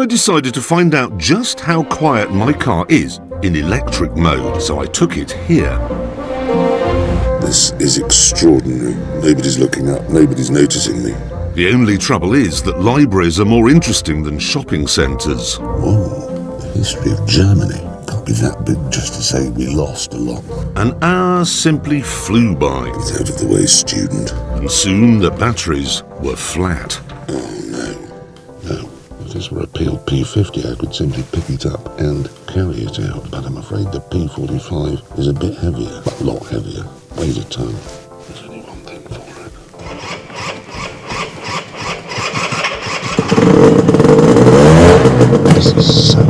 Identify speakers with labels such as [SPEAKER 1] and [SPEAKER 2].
[SPEAKER 1] I decided to find out just how quiet my car is in electric mode, so I took it here.
[SPEAKER 2] This is extraordinary. Nobody's looking up, nobody's noticing me.
[SPEAKER 1] The only trouble is that libraries are more interesting than shopping centres.
[SPEAKER 2] Whoa, the history of Germany. Can't be that big just to say we lost a lot.
[SPEAKER 1] An hour simply flew by,
[SPEAKER 2] Get out of the way, student.
[SPEAKER 1] and soon the batteries were flat.
[SPEAKER 2] Oh, no. If this were a peeled P50, I could simply pick it up and carry it out. But I'm afraid the P45 is a bit heavier, but a lot heavier. Weighs a ton. There's only one thing for it. This is so